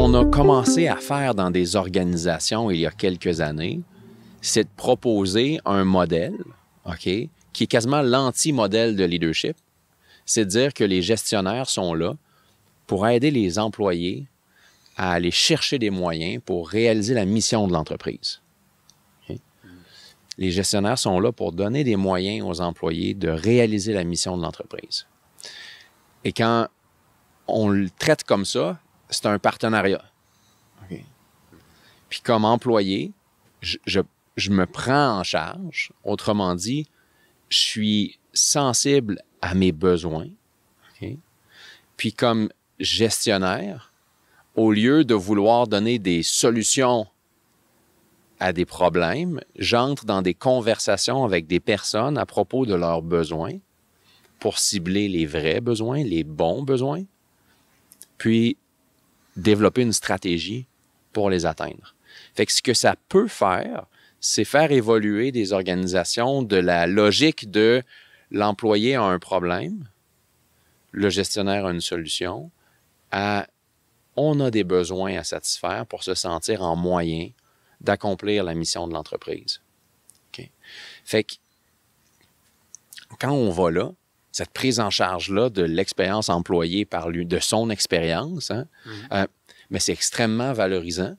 qu'on a commencé à faire dans des organisations il y a quelques années, c'est de proposer un modèle, OK, qui est quasiment l'anti-modèle de leadership. C'est de dire que les gestionnaires sont là pour aider les employés à aller chercher des moyens pour réaliser la mission de l'entreprise. Okay? Les gestionnaires sont là pour donner des moyens aux employés de réaliser la mission de l'entreprise. Et quand on le traite comme ça, c'est un partenariat. Okay? Puis comme employé, je me prends en charge. Autrement dit, je suis sensible à mes besoins. Okay? Puis comme gestionnaire, au lieu de vouloir donner des solutions à des problèmes, j'entre dans des conversations avec des personnes à propos de leurs besoins pour cibler les vrais besoins, les bons besoins, puis développer une stratégie pour les atteindre. Fait que ce que ça peut faire, c'est faire évoluer des organisations de la logique de l'employé a un problème, le gestionnaire a une solution, à on a des besoins à satisfaire pour se sentir en moyen d'accomplir la mission de l'entreprise. Okay? Fait que quand on va là, cette prise en charge-là de l'expérience employée par lui, de son expérience, mais c'est extrêmement valorisant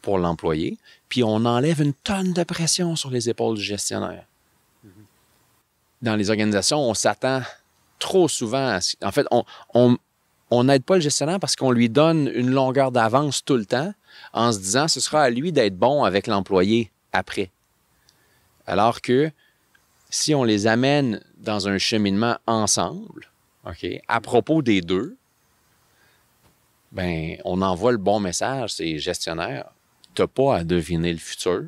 pour l'employé, puis on enlève une tonne de pression sur les épaules du gestionnaire. Dans les organisations, on s'attend trop souvent à... En fait, on n'aide pas le gestionnaire parce qu'on lui donne une longueur d'avance tout le temps en se disant ce sera à lui d'être bon avec l'employé après. Alors que si on les amène dans un cheminement ensemble, okay, à propos des deux, ben, on envoie le bon message, c'est gestionnaire. Tu n'as pas à deviner le futur.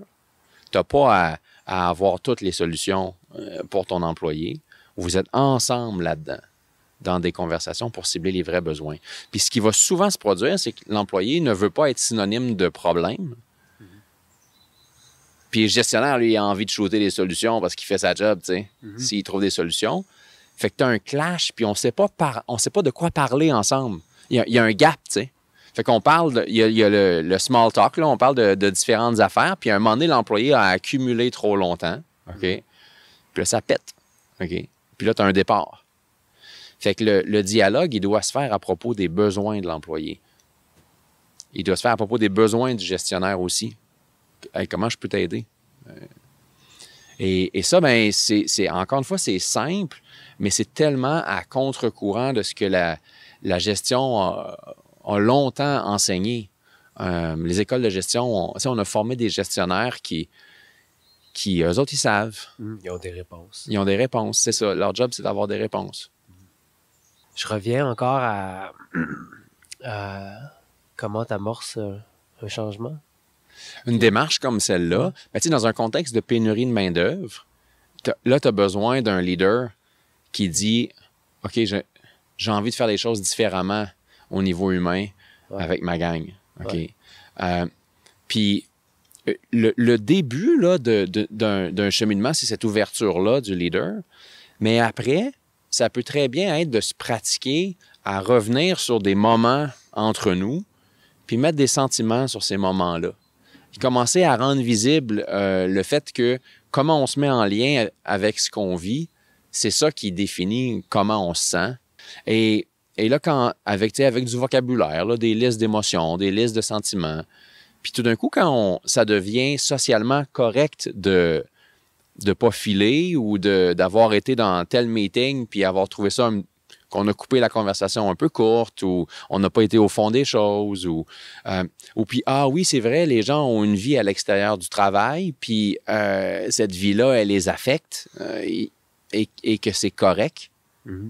Tu n'as pas à avoir toutes les solutions pour ton employé. Vous êtes ensemble là-dedans, dans des conversations pour cibler les vrais besoins. Puis ce qui va souvent se produire, c'est que l'employé ne veut pas être synonyme de problème. Puis le gestionnaire, lui, il a envie de shooter des solutions parce qu'il fait sa job, tu sais, s'il trouve des solutions. Fait que tu as un clash, puis on sait pas de quoi parler ensemble. Il y a un gap, tu sais. Fait qu'on parle, il y a le small talk, là, on parle de différentes affaires, puis à un moment donné, l'employé a accumulé trop longtemps, OK? Puis là, ça pète, OK? Puis là, tu as un départ. Fait que le dialogue, il doit se faire à propos des besoins de l'employé. Il doit se faire à propos des besoins du gestionnaire aussi. Hey, comment je peux t'aider? Et ça, ben, c'est encore une fois, c'est simple, mais c'est tellement à contre-courant de ce que la gestion a longtemps enseigné. Les écoles de gestion, on a formé des gestionnaires qui, eux autres, ils savent. Ils ont des réponses. Ils ont des réponses, c'est ça. Leur job, c'est d'avoir des réponses. Je reviens encore à comment tu amorces un changement. Une démarche comme celle-là, ben, tu sais, dans un contexte de pénurie de main-d'œuvre, là, tu as besoin d'un leader qui dit « OK, j'ai envie de faire les choses différemment au niveau humain avec ma gang. » OK. Puis, le début là, d'un cheminement, c'est cette ouverture-là du leader. Mais après, ça peut très bien être de se pratiquer à revenir sur des moments entre nous, puis mettre des sentiments sur ces moments-là. Puis commencer à rendre visible le fait que comment on se met en lien avec ce qu'on vit, c'est ça qui définit comment on se sent. Et là, avec du vocabulaire, là, des listes d'émotions, des listes de sentiments, puis tout d'un coup, quand ça devient socialement correct de pas filer ou d'avoir été dans tel meeting puis avoir trouvé ça qu'on a coupé la conversation un peu courte ou on n'a pas été au fond des choses ou puis ah oui, c'est vrai, les gens ont une vie à l'extérieur du travail puis cette vie-là, elle les affecte et que c'est correct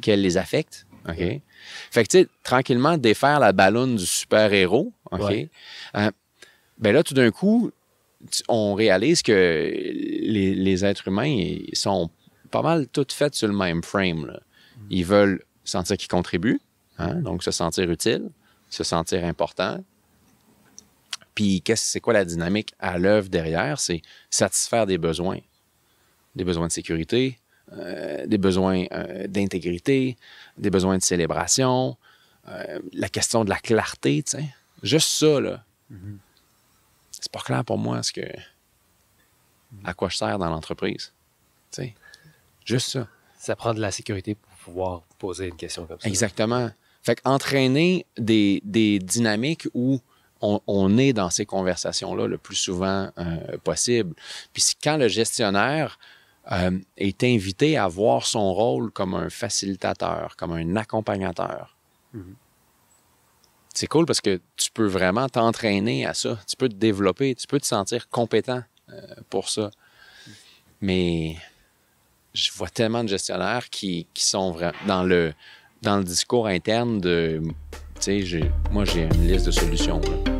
qu'elle les affecte. OK? Fait que tu sais, tranquillement défaire la balloune du super-héros, OK? Ben là, tout d'un coup, on réalise que les êtres humains, ils sont pas mal tous faits sur le même frame, là. Ils veulent sentir qu'ils contribuent, donc se sentir utile, se sentir important. Puis, c'est quoi la dynamique à l'œuvre derrière? C'est satisfaire des besoins de sécurité, des besoins d'intégrité, des besoins de célébration, la question de la clarté, tu sais. Juste ça, là. Mhm. C'est pas clair pour moi à quoi je sers dans l'entreprise. Tu sais, juste ça. Ça prend de la sécurité pour pouvoir poser une question comme ça. Exactement. Fait qu'entraîner des dynamiques où on est dans ces conversations-là le plus souvent possible. Puis quand le gestionnaire est invité à voir son rôle comme un facilitateur, comme un accompagnateur, c'est cool parce que tu peux vraiment t'entraîner à ça. Tu peux te développer, tu peux te sentir compétent pour ça. Mais je vois tellement de gestionnaires qui sont vraiment dans le discours interne de, tu sais, moi j'ai une liste de solutions, là.